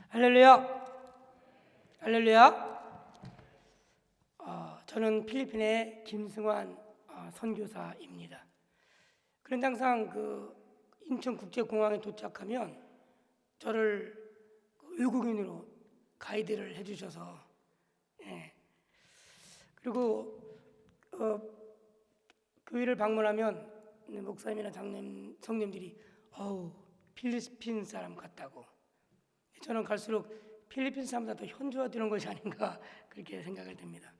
할렐루야, 할렐루야. 저는 필리핀의 김승환 선교사입니다. 그런데 항상 인천국제공항에 도착하면 저를 외국인으로 가이드를 해주셔서, 그리고 교회를 방문하면 목사님이나 성님들이 필리핀 사람 같다고. 저는 갈수록 필리핀 사람보다 더 현저화되는 것이 아닌가 그렇게 생각을 됩니다.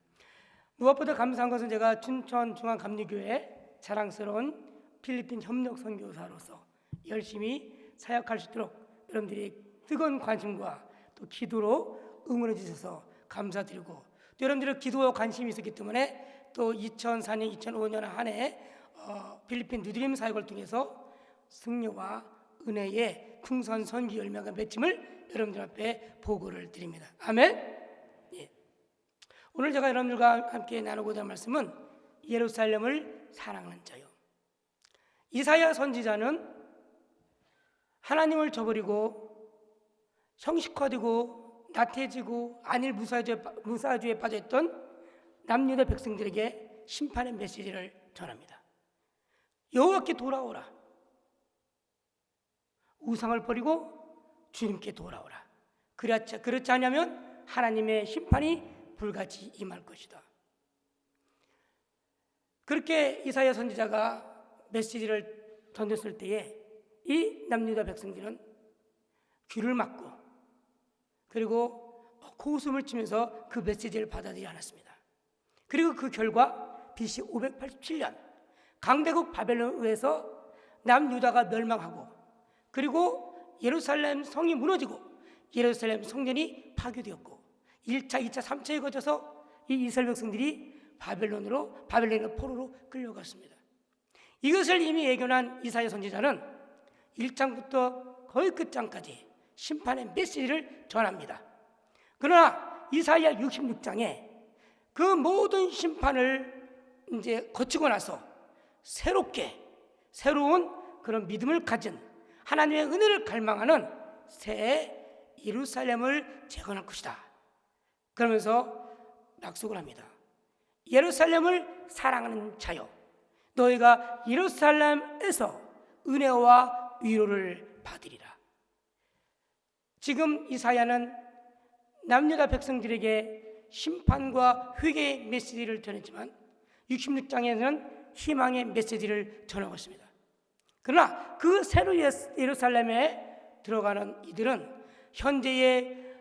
무엇보다 감사한 것은 제가 춘천중앙감리교회 자랑스러운 필리핀 협력 선교사로서 열심히 사역할 수 있도록 여러분들이 뜨거운 관심과 또 기도로 응원해 주셔서 감사드리고, 또 여러분들의 기도와 관심이 있었기 때문에 또 2004년, 2005년 한 해 필리핀 누드림 사역을 통해서 승려와 은혜의 풍선 선기 열매가 맺힘을 여러분들 앞에 보고를 드립니다. 아멘. 오늘 제가 여러분들과 함께 나누고자 할 말씀은 예루살렘을 사랑하는 자요. 이사야 선지자는 하나님을 저버리고 형식화되고 나태해지고 안일 무사주에 빠져있던 남유다 백성들에게 심판의 메시지를 전합니다. 여호와께 돌아오라. 우상을 버리고 주님께 돌아오라. 그렇지 않으면 하나님의 심판이 불같이 임할 것이다. 그렇게 이사야 선지자가 메시지를 던졌을 때에 이 남유다 백성들은 귀를 막고 그리고 코웃음을 치면서 그 메시지를 받아들이지 않았습니다. 그리고 그 결과 BC 587년 강대국 바벨론에 의해서 남유다가 멸망하고, 그리고 예루살렘 성이 무너지고 예루살렘 성전이 파괴되었고 1차, 2차, 3차에 거쳐서 이 이스라엘 백성들이 바벨론의 포로로 끌려갔습니다. 이것을 이미 예견한 이사야 선지자는 1장부터 거의 끝장까지 심판의 메시지를 전합니다. 그러나 이사야 66장에 그 모든 심판을 이제 거치고 나서 새로운 그런 믿음을 가진 하나님의 은혜를 갈망하는 새 예루살렘을 재건할 것이다. 그러면서 약속을 합니다. 예루살렘을 사랑하는 자여, 너희가 예루살렘에서 은혜와 위로를 받으리라. 지금 이사야는 남유다 백성들에게 심판과 회개의 메시지를 전했지만 66장에는 희망의 메시지를 전하고 있습니다. 그러나 그 새로 예루살렘에 들어가는 이들은 현재의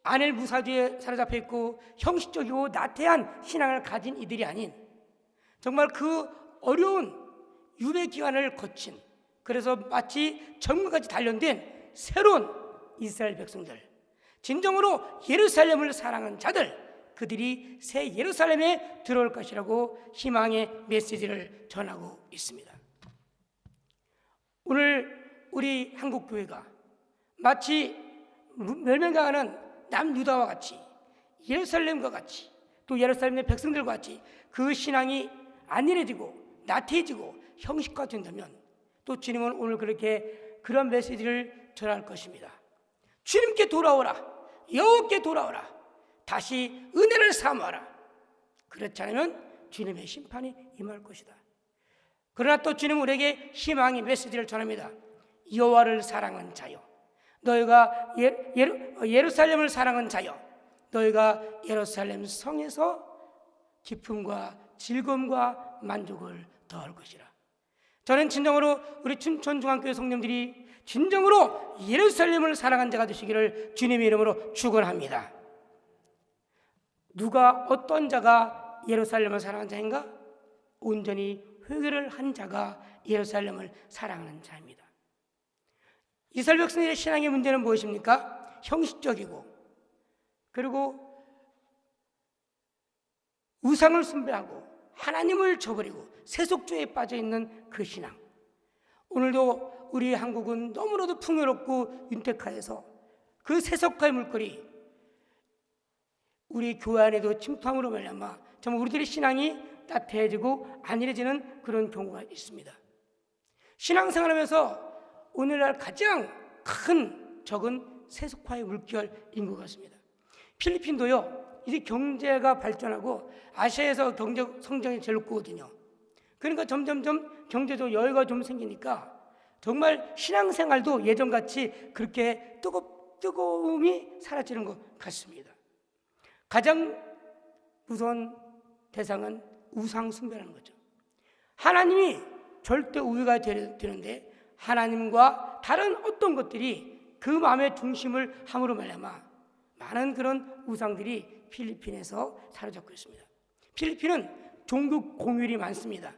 안일 무사주에 사로잡혀 있고 형식적이고 나태한 신앙을 가진 이들이 아닌, 정말 그 어려운 유배 기간을 거친, 그래서 마치 정금까지 단련된 새로운 이스라엘 백성들, 진정으로 예루살렘을 사랑하는 자들, 그들이 새 예루살렘에 들어올 것이라고 희망의 메시지를 전하고 있습니다. 오늘 우리 한국교회가 마치 멸망당하는 남유다와 같이, 예루살렘과 같이, 또 예루살렘의 백성들과 같이 그 신앙이 안일해지고 나태해지고 형식화된다면 또 주님은 오늘 그런 메시지를 전할 것입니다. 주님께 돌아오라, 여호와께 돌아오라, 다시 은혜를 사모하라. 그렇지 않으면 주님의 심판이 임할 것이다. 그러나 또 주님은 우리에게 희망의 메시지를 전합니다. 여호와를 사랑하는 자여, 너희가 예루살렘을 사랑하는 자여, 너희가 예루살렘 성에서 기쁨과 즐거움과 만족을 더할 것이라. 저는 진정으로 우리 춘천중앙교회 성령들이 진정으로 예루살렘을 사랑하는 자가 되시기를 주님의 이름으로 축원합니다. 누가, 어떤 자가 예루살렘을 사랑하는 자인가? 온전히 회개를 한 자가 예루살렘을 사랑하는 자입니다. 이스라엘 백성들의 신앙의 문제는 무엇입니까? 형식적이고, 그리고 우상을 숭배하고 하나님을 저버리고 세속주의에 빠져있는 그 신앙. 오늘도 우리 한국은 너무나도 풍요롭고 윤택하여서 그 세속화의 물결이 우리 교회 안에도 침투함으로 말미암아 정말 우리들의 신앙이 나태해지고 안일해지는 그런 경우가 있습니다. 신앙생활하면서 오늘날 가장 큰 적은 세속화의 물결인 것 같습니다. 필리핀도요, 이제 경제가 발전하고 아시아에서 경제 성장이 제일 높거든요. 그러니까 점점점 경제도 여유가 좀 생기니까 정말 신앙생활도 예전같이 그렇게 뜨거움이 사라지는 것 같습니다. 가장 무서운 대상은 우상 숭배라는 거죠. 하나님이 절대 우위가 되는데 하나님과 다른 어떤 것들이 그 마음의 중심을 함으로 말미암아 많은 그런 우상들이 필리핀에서 사라졌고 있습니다. 필리핀은 종교 공휴일이 많습니다.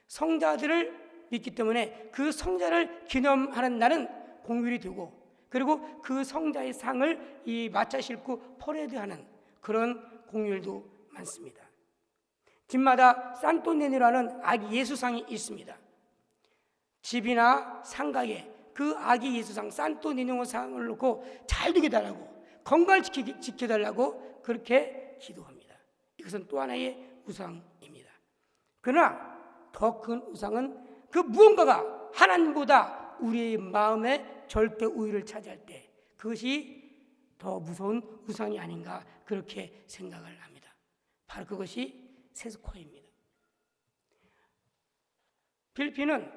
성자들을 믿기 때문에 그 성자를 기념하는 날은 공휴일이 되고, 그리고 그 성자의 상을 이 마차 싣고 퍼레이드하는 그런 공휴일도 많습니다. 집마다 산토네니라는 아기 예수상이 있습니다. 집이나 상가에 그 아기 예수상 산토네니오 상을 놓고 잘 되게 달라고, 건강을 지켜달라고 그렇게 기도합니다. 이것은 또 하나의 우상입니다. 그러나 더 큰 우상은 그 무언가가 하나님보다 우리의 마음에 절대 우위를 차지할 때 그것이 더 무서운 우상이 아닌가 그렇게 생각을 합니다. 바로 그것이 세속화입니다. 필리핀은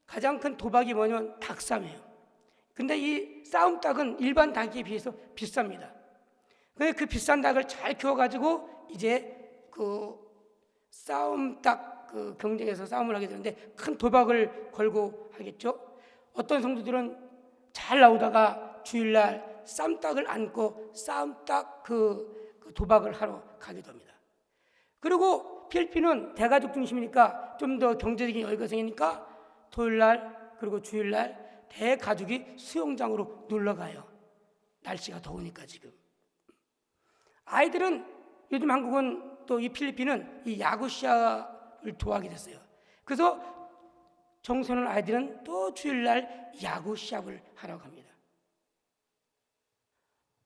가장 큰 도박이 뭐냐면 닭싸움이에요. 근데 이 싸움 닭은 일반 닭에 비해서 비쌉니다. 그 비싼 닭을 잘 키워가지고 이제 그 싸움 닭 그 경쟁에서 싸움을 하게 되는데 큰 도박을 걸고 하겠죠. 어떤 성도들은 잘 나오다가 주일날 쌈닭을 안고 싸움닭 그 도박을 하러 가게 됩니다. 그리고 필리핀은 대가족 중심이니까 좀 더 경제적인 여유가 생기니까 토요일날 그리고 주일날 대가족이 수영장으로 놀러 가요. 날씨가 더우니까 지금. 아이들은 요즘 한국은 또 이 필리핀은 이 야구 시합을 좋아하게 됐어요. 그래서 청소년 아이들은 또 주일날 야구 시합을 하러 갑니다.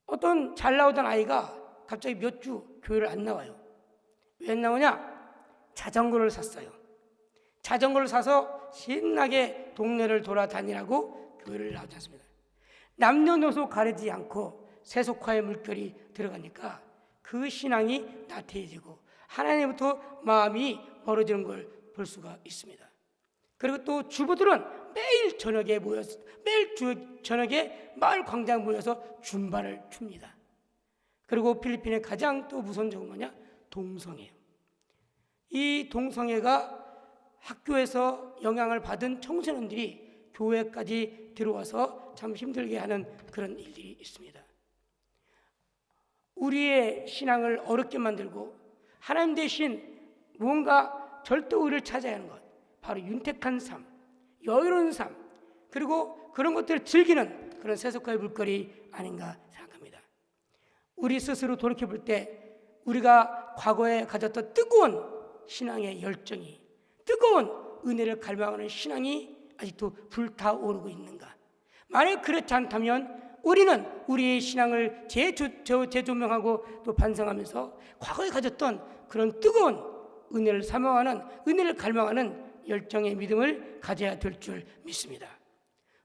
어떤 잘 나오던 아이가 갑자기 몇 주 교회를 안 나와요. 왜 안 나오냐? 자전거를 샀어요. 자전거를 사서 신나게 동네를 돌아다니라고 교회를 나오지 않습니다. 남녀노소 가리지 않고 세속화의 물결이 들어가니까 그 신앙이 나태해지고 하나님부터 마음이 멀어지는 걸 볼 수가 있습니다. 그리고 또 주부들은 매일 저녁에 마을 광장에 모여서 줌바를 춥니다. 그리고 필리핀의 가장 또 무서운 점은 뭐냐? 동성애예요. 이 동성애가 학교에서 영향을 받은 청소년들이 교회까지 들어와서 참 힘들게 하는 그런 일들이 있습니다. 우리의 신앙을 어렵게 만들고 하나님 대신 무언가 절대 우위를 차지해야 하는 것, 바로 윤택한 삶, 여유로운 삶, 그리고 그런 것들을 즐기는 그런 세속화의 물결이 아닌가 생각합니다. 우리 스스로 돌이켜볼 때 우리가 과거에 가졌던 뜨거운 신앙의 열정이, 뜨거운 은혜를 갈망하는 신앙이 아직도 불타오르고 있는가? 만약 그렇지 않다면 우리는 우리의 신앙을 재조명하고 또 반성하면서 과거에 가졌던 그런 뜨거운 은혜를 사모하는, 은혜를 갈망하는 열정의 믿음을 가져야 될 줄 믿습니다.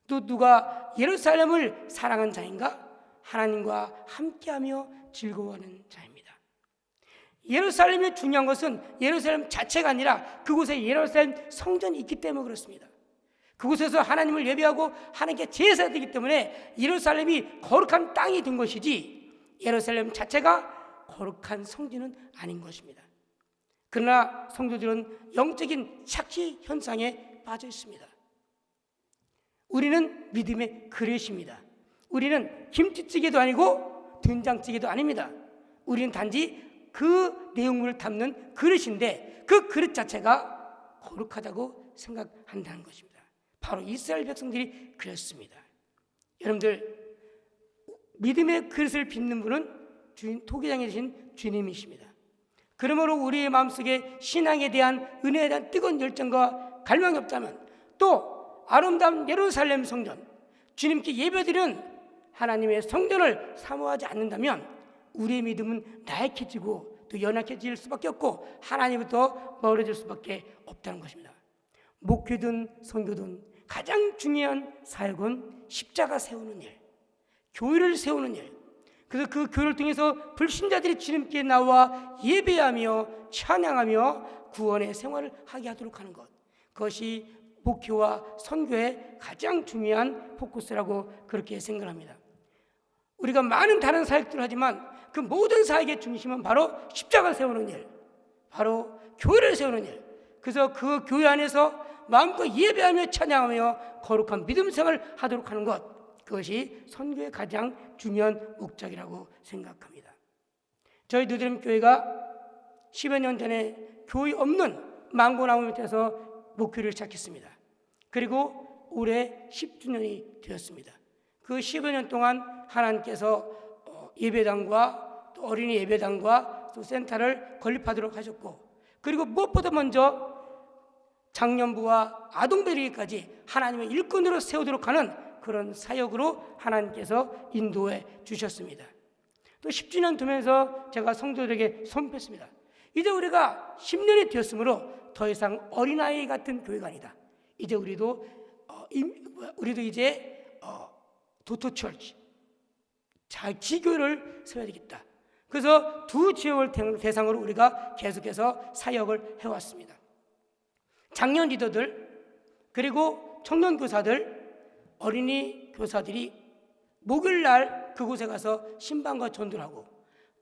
또 누가 예루살렘을 사랑한 자인가? 하나님과 함께하며 즐거워하는 자입니다. 예루살렘이 중요한 것은 예루살렘 자체가 아니라 그곳에 예루살렘 성전이 있기 때문에 그렇습니다. 그곳에서 하나님을 예배하고 하나님께 제사가 되기 때문에 예루살렘이 거룩한 땅이 된 것이지 예루살렘 자체가 거룩한 성전은 아닌 것입니다. 그러나 성도들은 영적인 착시 현상에 빠져 있습니다. 우리는 믿음의 그릇입니다. 우리는 김치찌개도 아니고 된장찌개도 아닙니다. 우리는 단지 그 내용물을 담는 그릇인데 그 그릇 자체가 거룩하다고 생각한다는 것입니다. 바로 이스라엘 백성들이 그랬습니다. 여러분들, 믿음의 그릇을 빚는 분은 토기장에 계신 주님이십니다. 그러므로 우리의 마음속에 신앙에 대한 은혜에 대한 뜨거운 열정과 갈망이 없다면, 또 아름다운 예루살렘 성전, 주님께 예배드리는 하나님의 성전을 사모하지 않는다면 우리의 믿음은 나약해지고 또 연약해질 수밖에 없고 하나님부터 멀어질 수밖에 없다는 것입니다. 목회든 선교든 가장 중요한 사역은 십자가 세우는 일, 교회를 세우는 일, 그래서 그 교회를 통해서 불신자들이 주님께 나와 예배하며 찬양하며 구원의 생활을 하게 하도록 하는 것, 그것이 목회와 선교의 가장 중요한 포커스라고 그렇게 생각합니다. 우리가 많은 다른 사역들을 하지만 그 모든 사역의 중심은 바로 십자가를 세우는 일, 바로 교회를 세우는 일, 그래서 그 교회 안에서 마음껏 예배하며 찬양하며 거룩한 믿음 생활을 하도록 하는 것, 그것이 선교의 가장 중요한 목적이라고 생각합니다. 저희 누드림 교회가 10여 년 전에 교회 없는 망고나무 밑에서 목회를 시작했습니다. 그리고 올해 10주년이 되었습니다. 그 10여 년 동안 하나님께서 예배당과 또 어린이 예배당과 또 센터를 건립하도록 하셨고, 그리고 무엇보다 먼저 장년부와 아동배리까지 하나님의 일꾼으로 세우도록 하는 그런 사역으로 하나님께서 인도해 주셨습니다. 또 10주년 되면서 제가 성도들에게 선포했습니다. 이제 우리가 10년이 되었으므로 더 이상 어린아이 같은 교회가 아니다. 이제 우리도 이제 도토처치, 지교를 세워야 되겠다. 그래서 두 지역을 대상으로 우리가 계속해서 사역을 해왔습니다. 장년 리더들, 그리고 청년 교사들, 어린이 교사들이 목요일날 그곳에 가서 신방과 전도를 하고,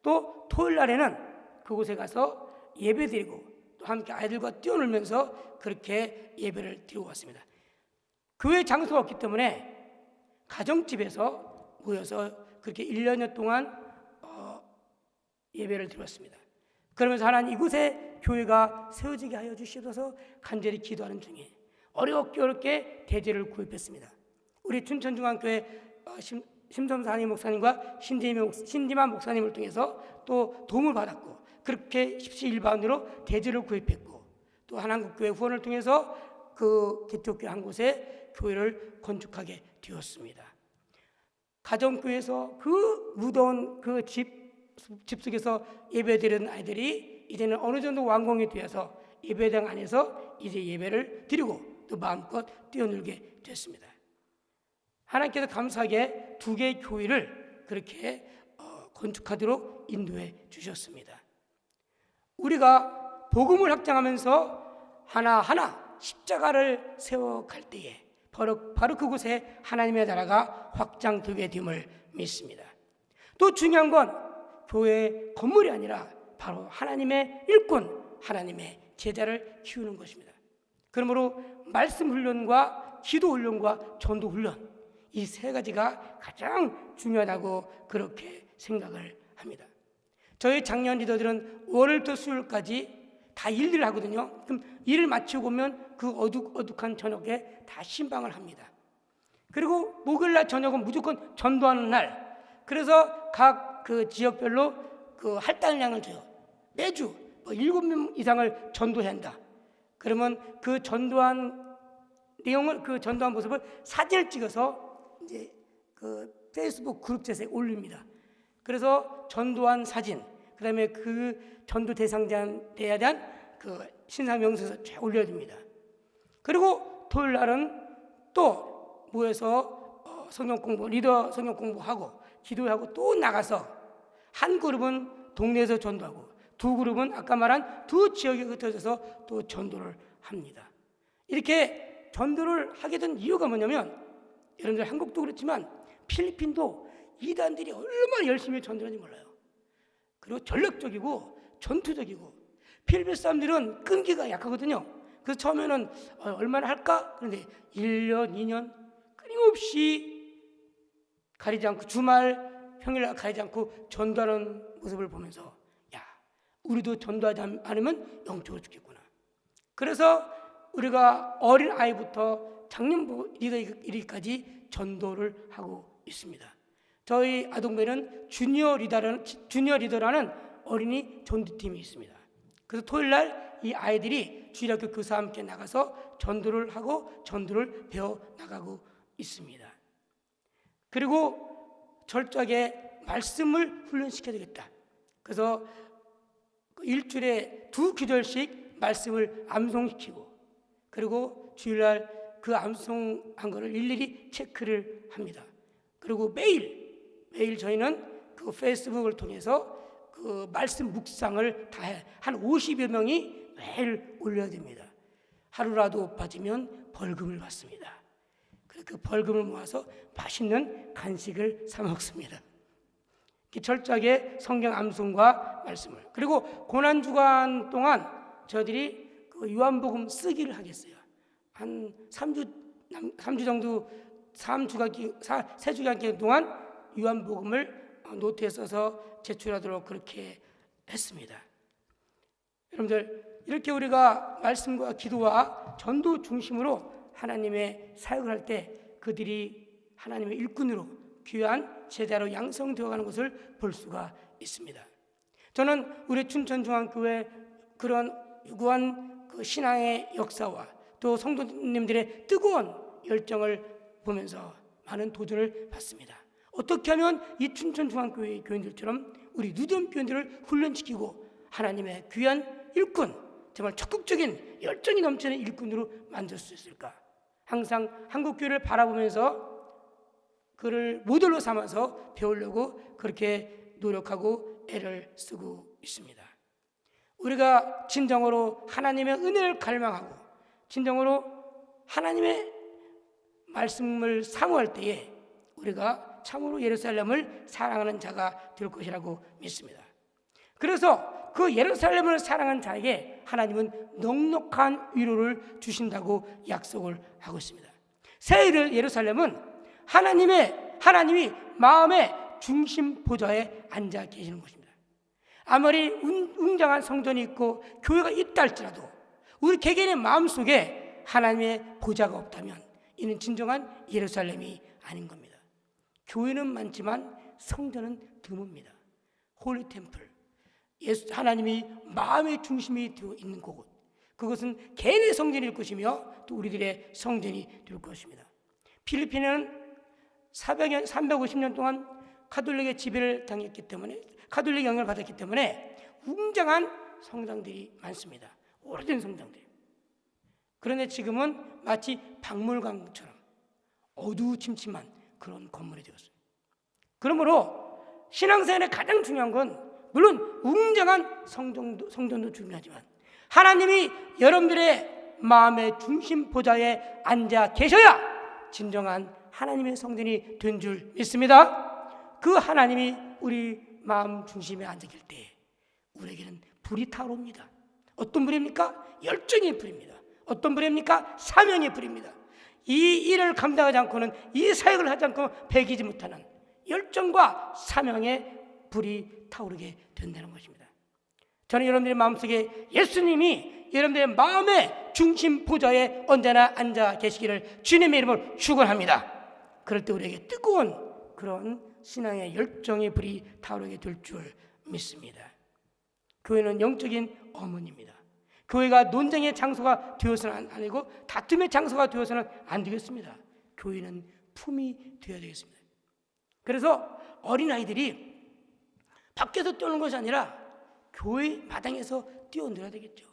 또 토요일날에는 그곳에 가서 예배드리고 또 함께 아이들과 뛰어놀면서 그렇게 예배를 드리고 왔습니다. 교회 장소가 없기 때문에 가정집에서 모여서 그렇게 1년여 동안 예배를 드렸습니다. 그러면서 하나님 이곳에 교회가 세워지게 하여 주시옵소서 간절히 기도하는 중에 어렵게 대지를 구입했습니다. 우리 춘천중앙교회 심성사님 목사님과 신지만 목사님을 통해서 또 도움을 받았고, 그렇게 십시일반으로 대지를 구입했고, 또 한국교회 후원을 통해서 그 개척교회 한 곳에 교회를 건축하게 되었습니다. 가정교회에서 그 무더운 그 집 속에서 예배드리는 아이들이 이제는 어느 정도 완공이 되어서 예배당 안에서 이제 예배를 드리고 또 마음껏 뛰어놀게 됐습니다. 하나님께서 감사하게 두 개의 교회를 그렇게 건축하도록 인도해 주셨습니다. 우리가 복음을 확장하면서 하나하나 십자가를 세워갈 때에 바로 그곳에 하나님의 나라가 확장되게 됨을 믿습니다. 또 중요한 건 교회 건물이 아니라 바로 하나님의 일꾼, 하나님의 제자를 키우는 것입니다. 그러므로 말씀 훈련과 기도 훈련과 전도 훈련, 이 세 가지가 가장 중요하다고 그렇게 생각을 합니다. 저희 장년 리더들은 월요일부터 수요일까지 다 일을 하거든요. 그럼 일을 마치고 오면 그 어둑어둑한 저녁에 다 신방을 합니다. 그리고 목요일날 저녁은 무조건 전도하는 날. 그래서 각 그 지역별로 그 할당량을 줘요. 매주 7명 이상을 전도해야 한다. 그러면 그 전도한 내용을, 그 전도한 모습을 사진을 찍어서 이제 그 페이스북 그룹챗에 올립니다. 그래서 전도한 사진, 그다음에 그 전도 대상자에 대한 그 신상 명세서 쫙 올려줍니다. 그리고 토요일 날은 또 모여서 성경 공부, 리더 성경 공부하고 기도하고 또 나가서 한 그룹은 동네에서 전도하고 두 그룹은 아까 말한 두 지역에 흩어져서 또 전도를 합니다. 이렇게 전도를 하게 된 이유가 뭐냐면, 여러분들 한국도 그렇지만 필리핀도 이단들이 얼마나 열심히 전도하는지 몰라요. 그리고 전력적이고 전투적이고, 필리핀 사람들은 끈기가 약하거든요. 그래서 처음에는 얼마나 할까? 그런데 1년, 2년 끊임없이 가리지 않고, 주말 평일날 가리지 않고 전도하는 모습을 보면서, 야, 우리도 전도하지 않으면 영적으로 죽겠구나. 그래서 우리가 어린 아이부터 장년부 리더까지 전도를 하고 있습니다. 저희 아동배는 주니어 리더라는 어린이 전도팀이 있습니다. 그래서 토요일날 이 아이들이 주일학교 교사와 함께 나가서 전도를 하고 전도를 배워 나가고 있습니다. 그리고 철저하게 말씀을 훈련시켜야 되겠다. 그래서 일주일에 2기절씩 말씀을 암송시키고, 그리고 주일날 그 암송한 거를 일일이 체크를 합니다. 그리고 매일 매일 저희는 그 페이스북을 통해서 그 말씀 묵상을 다 한 50여 명이 매일 올려야 됩니다. 하루라도 빠지면 벌금을 받습니다. 그래서 그 벌금을 모아서 맛있는 간식을 사 먹습니다. 철저하게 성경 암송과 말씀을. 그리고 고난 주간 동안 저희들이 그 요한복음 쓰기를 하겠어요. 한 3주 정도 3주간 기간 동안 요한복음을 노트에 써서 제출하도록 그렇게 했습니다. 여러분들, 이렇게 우리가 말씀과 기도와 전도 중심으로 하나님의 사역을 할 때 그들이 하나님의 일꾼으로 귀한 제자로 양성되어 가는 것을 볼 수가 있습니다. 저는 우리 춘천중앙교회 그런 유구한 그 신앙의 역사와 또 성도님들의 뜨거운 열정을 보면서 많은 도전을 받습니다. 어떻게 하면 이 춘천중앙교회 교인들처럼 우리 누드럼 교인들을 훈련시키고 하나님의 귀한 일꾼, 정말 적극적인 열정이 넘치는 일꾼으로 만들 수 있을까? 항상 한국교회를 바라보면서 그를 모델로 삼아서 배우려고 그렇게 노력하고 애를 쓰고 있습니다. 우리가 진정으로 하나님의 은혜를 갈망하고 진정으로 하나님의 말씀을 사모할 때에 우리가 참으로 예루살렘을 사랑하는 자가 될 것이라고 믿습니다. 그래서 그 예루살렘을 사랑한 자에게 하나님은 넉넉한 위로를 주신다고 약속을 하고 있습니다. 새 예루살렘은 하나님이 마음의 중심 보좌에 앉아 계시는 곳입니다. 아무리 웅장한 성전이 있고 교회가 있다 할지라도 우리 개개인의 마음속에 하나님의 보좌가 없다면 이는 진정한 예루살렘이 아닌 겁니다. 교회는 많지만 성전은 드뭅니다. 홀리 템플, 하나님이 마음의 중심이 되어 있는 곳, 그것은 개인의 성전일 것이며 또 우리들의 성전이 될 것입니다. 필리핀은 350년 동안 가톨릭의 지배를 당했기 때문에, 가톨릭 영향을 받았기 때문에 웅장한 성당들이 많습니다. 오래된 성당들. 그런데 지금은 마치 박물관처럼 어두침침한 그런 건물이 되었어요. 그러므로 신앙생활의 가장 중요한 건 물론 웅장한 성전도 중요하지만 하나님이 여러분들의 마음의 중심 보좌에 앉아 계셔야 진정한 하나님의 성전이 된 줄 믿습니다. 그 하나님이 우리 마음 중심에 앉아 계실 때 우리에게는 불이 타오릅니다. 어떤 불입니까? 열정의 불입니다. 어떤 불입니까? 사명의 불입니다. 이 일을 감당하지 않고는, 이 사역을 하지 않고 배기지 못하는 열정과 사명의 불이 타오르게 된다는 것입니다. 저는 여러분들의 마음속에 예수님이 여러분들의 마음의 중심 보좌에 언제나 앉아 계시기를 주님의 이름으로 축원합니다. 그럴 때 우리에게 뜨거운 그런 신앙의 열정의 불이 타오르게 될 줄 믿습니다. 교회는 영적인 어머니입니다. 교회가 논쟁의 장소가 되어서는 아니고 다툼의 장소가 되어서는 안 되겠습니다. 교회는 품이 되어야 되겠습니다. 그래서 어린아이들이 밖에서 뛰어노는 것이 아니라 교회 마당에서 뛰어놀아야 되겠죠.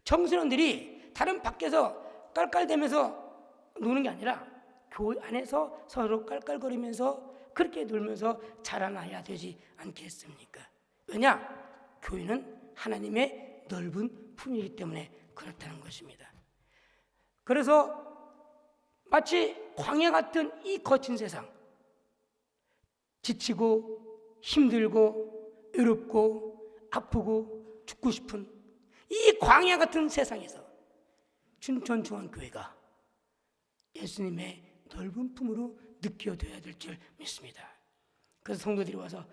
청소년들이 다른 밖에서 깔깔대면서 노는 게 아니라 교회 안에서 서로 깔깔거리면서 그렇게 놀면서 자라나야 되지 않겠습니까? 왜냐? 교회는 하나님의 넓은 품이기 때문에 그렇다는 것입니다. 그래서 마치 광야 같은 이 거친 세상, 지치고 힘들고 외롭고 아프고 죽고 싶은 이 광야 같은 세상에서 춘천중앙교회가 예수님의 넓은 품으로 느껴져야 될 줄 믿습니다. 그래서 성도들이 와서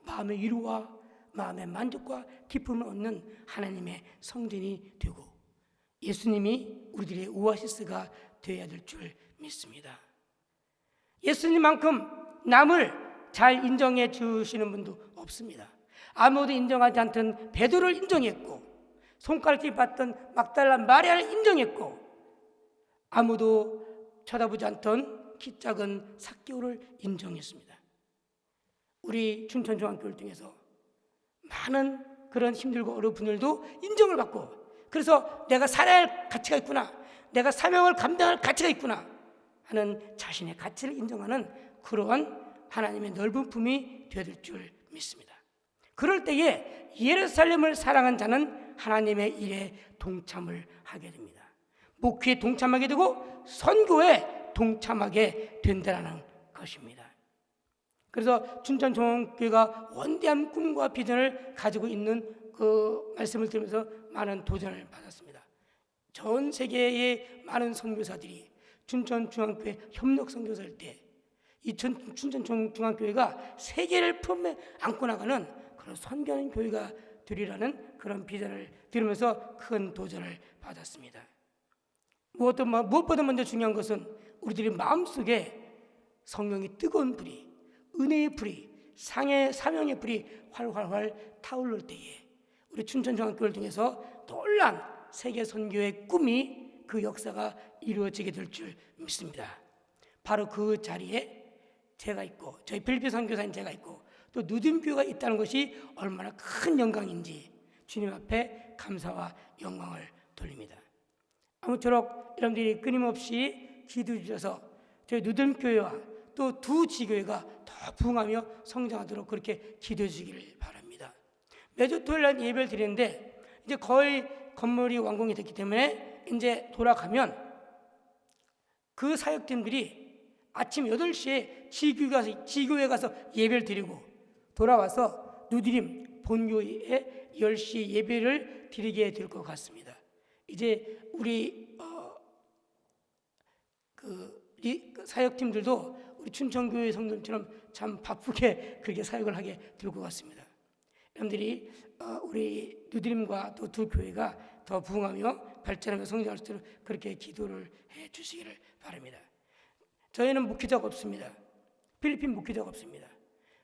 마음의 위로와 마음의 만족과 기쁨을 얻는 하나님의 성전이 되고 예수님이 우리들의 오아시스가 되어야 될 줄 믿습니다. 예수님만큼 남을 잘 인정해 주시는 분도 없습니다. 아무도 인정하지 않던 베드로를 인정했고 손가락질 받던 막달라 마리아를 인정했고 아무도 쳐다보지 않던 키 작은 삭개오를 인정했습니다. 우리 춘천중앙교회를 통해서 많은 그런 힘들고 어려운 분들도 인정을 받고 그래서 내가 살아야 할 가치가 있구나, 내가 사명을 감당할 가치가 있구나 하는 자신의 가치를 인정하는 그러한 하나님의 넓은 품이 되어질 줄 믿습니다. 그럴 때에 예루살렘을 사랑한 자는 하나님의 일에 동참을 하게 됩니다. 목회에 동참하게 되고 선교에 동참하게 된다는 것입니다. 그래서 춘천종합교회가 원대한 꿈과 비전을 가지고 있는 그 말씀을 들으면서 많은 도전을 받았습니다. 전 세계의 많은 선교사들이 춘천중앙교회 협력 선교사일 때 이 춘천중앙교회가 세계를 품에 안고 나가는 그런 선교하는 교회가 되리라는 그런 비전을 들으면서 큰 도전을 받았습니다. 무엇보다 먼저 중요한 것은 우리들의 마음속에 성령이 뜨거운 불이, 은혜의 불이, 사명의 불이 활활활 타오를 때에 우리 춘천중앙교회를 통해서 놀란 세계 선교의 꿈이 그 역사가 이루어지게 될 줄 믿습니다. 바로 그 자리에 제가 있고 저희 필리핀 선교사인 제가 있고 또 누dim교회가 있다는 것이 얼마나 큰 영광인지 주님 앞에 감사와 영광을 돌립니다. 아무쪼록 여러분들이 끊임없이 기도해 주셔서 저희 누dim교회와 또 두 지교회가 더 부흥하며 성장하도록 그렇게 기도해 주시기를 바랍니다. 매주 토요일 날 예배를 드리는데 이제 거의 건물이 완공이 됐기 때문에 이제 돌아가면 그 사역팀들이 아침 8시에 지교회 가서 예배를 드리고 돌아와서 누드림 본교회에 10시 예배를 드리게 될 것 같습니다. 이제 우리 사역팀들도 우리 춘천교회 성도님처럼 참 바쁘게 그렇게 사역을 하게 될 것 같습니다. 여러분들이 우리 누드림과 또 두 교회가 더 부흥하며 발전하며 성장할 수 있도록 그렇게 기도를 해 주시기를 바랍니다. 저희는 목회자가 없습니다. 필리핀 목회자가 없습니다.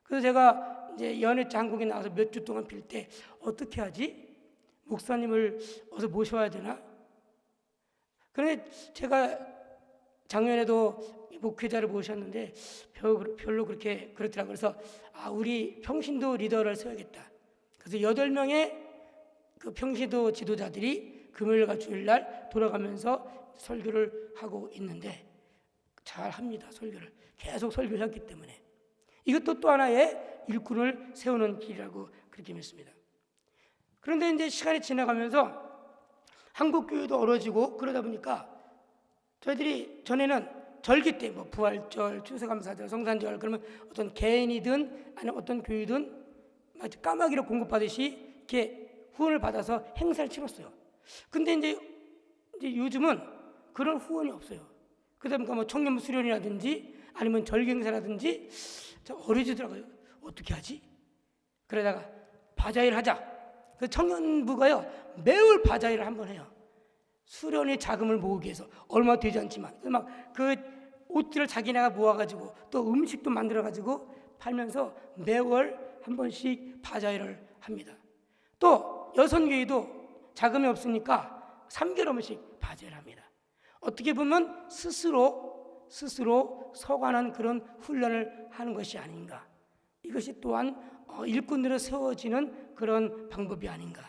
그래서 제가 이제 연회차 한국에 나와서 몇 주 동안 빌 때 어떻게 하지? 목사님을 어서 모셔야 되나? 그런데 제가 작년에도 목회자를 모셨는데 별로 그렇게 그렇더라고요. 그래서 우리 평신도 리더를 세워야겠다. 그래서 8명의 그 평신도 지도자들이 금요일과 주일날 돌아가면서 설교를 하고 있는데 잘 합니다. 설교를 계속 설교했기 때문에 이것도 또 하나의 일꾼을 세우는 길이라고 그렇게 믿습니다. 그런데 이제 시간이 지나가면서 한국 교회도 어려지고 그러다 보니까 저희들이 전에는 절기 때 뭐 부활절, 추수감사절, 성산절 그러면 어떤 개인이든 아니면 어떤 교회든 마치 까마귀를 공급받듯이 이렇게 후원을 받아서 행사를 치렀어요. 근데 이제 요즘은 그런 후원이 없어요. 그러다 보니까 뭐 청년부 수련이라든지 아니면 절기 행사라든지 어려지더라고요. 어떻게 하지? 그러다가 바자회를 하자. 그 청년부가요 매월 바자회를 한번 해요. 수련의 자금을 모으기 위해서 얼마 되지 않지만 막 그 옷들을 자기네가 모아가지고 또 음식도 만들어가지고 팔면서 매월 한 번씩 바자회를 합니다. 또 여선교회도 자금이 없으니까 3개월 한 번씩 바자회를 합니다. 어떻게 보면 스스로 서관한 그런 훈련을 하는 것이 아닌가. 이것이 또한 일꾼으로 세워지는 그런 방법이 아닌가.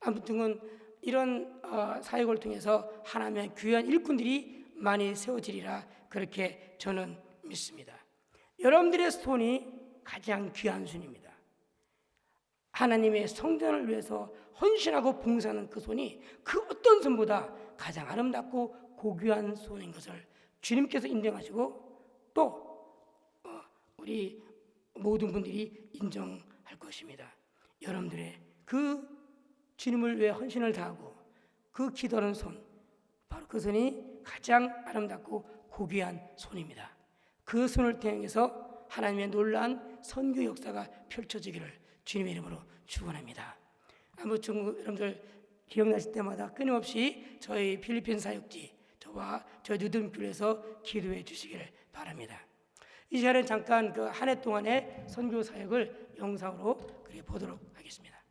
아무튼 이런 사역을 통해서 하나님의 귀한 일꾼들이 많이 세워지리라 그렇게 저는 믿습니다. 여러분들의 손이 가장 귀한 손입니다. 하나님의 성전을 위해서 헌신하고 봉사하는 그 손이 그 어떤 손보다 가장 아름답고 고귀한 손인 것을 주님께서 인정하시고 또 우리 모든 분들이 인정할 것입니다. 여러분들의 그 주님을 위해 헌신을 다하고 그 기도하는 손, 바로 그 손이 가장 아름답고 고귀한 손입니다. 그 손을 통해서 하나님의 놀라운 선교 역사가 펼쳐지기를 주님의 이름으로 축원합니다. 아무튼 여러분들 기억나실 때마다 끊임없이 저희 필리핀 사역지 저와 저희 누dim교회에서 기도해 주시기를 바랍니다. 이 시간에 잠깐 그 한 해 동안의 선교 사역을 영상으로 보도록 하겠습니다.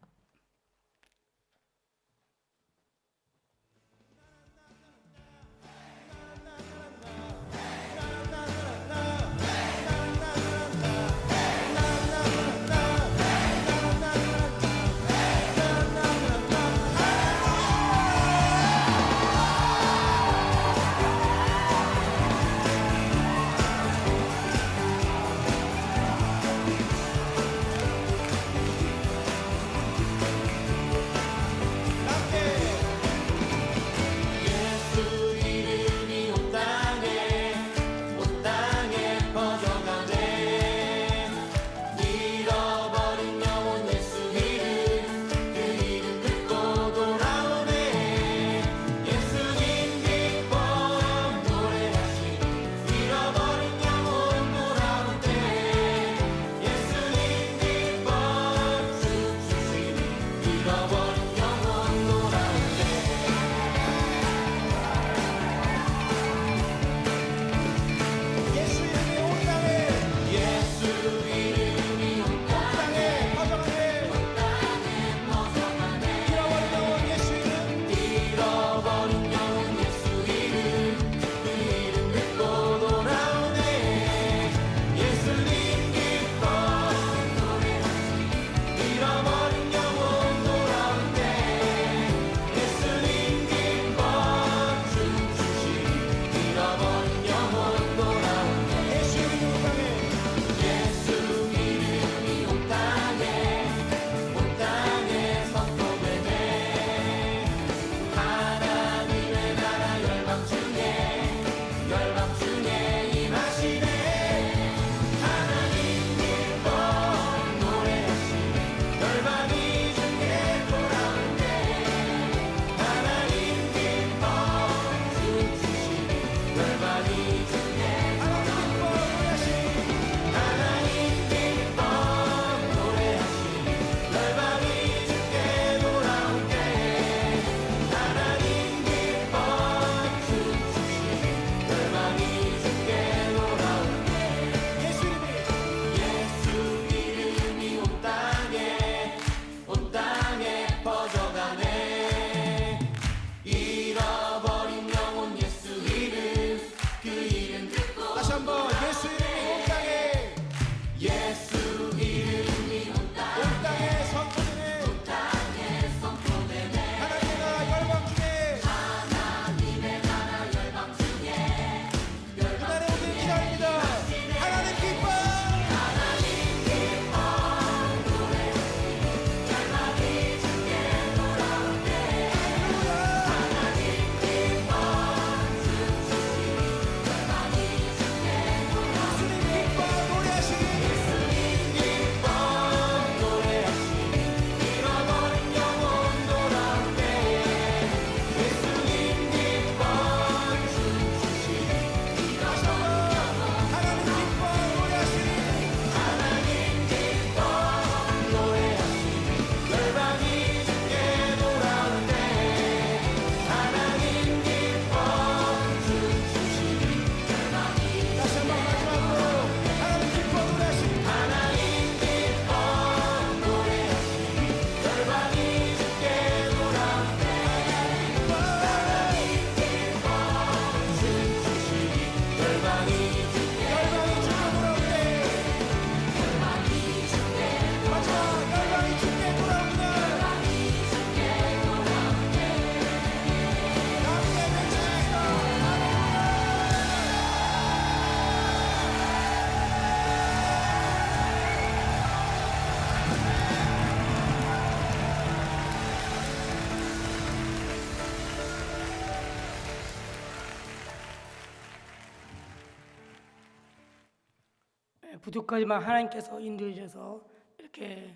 부족하지만 하나님께서 인도해 주셔서 이렇게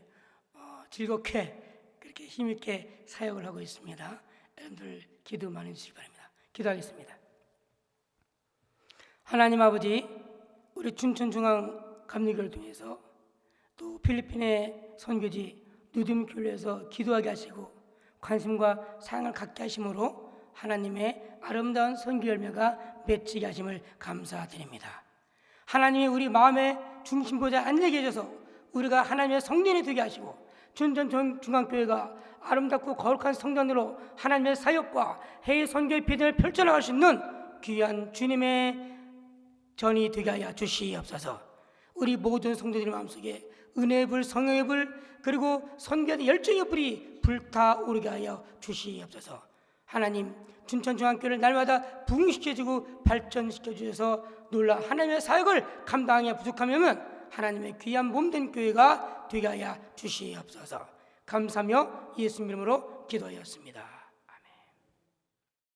즐겁게 그렇게 힘있게 사역을 하고 있습니다. 여러분들 기도 많이 해주시기 바랍니다. 기도하겠습니다. 하나님 아버지, 우리 춘천중앙감리교를 통해서 또 필리핀의 선교지 누둠교회에서 기도하게 하시고 관심과 사랑을 갖게 하심으로 하나님의 아름다운 선교 열매가 맺히게 하심을 감사드립니다. 하나님이 우리 마음의 중심고자 앉게 해줘서 우리가 하나님의 성전이 되게 하시고 춘천중앙교회가 아름답고 거룩한 성전으로 하나님의 사역과 해외 선교의 비전을 펼쳐나갈 수 있는 귀한 주님의 전이 되게 하여 주시옵소서. 우리 모든 성도들의 마음속에 은혜의 불, 성령의 불, 그리고 선교의 열정의 불이 불타오르게 하여 주시옵소서. 하나님, 춘천중앙교회를 날마다 부흥시켜주고 발전시켜 주셔서 놀라 하나님의 사역을 감당하기가 부족하면 하나님의 귀한 몸된 교회가 되게 하여 주시옵소서. 감사하며 예수님 이름으로 기도하였습니다.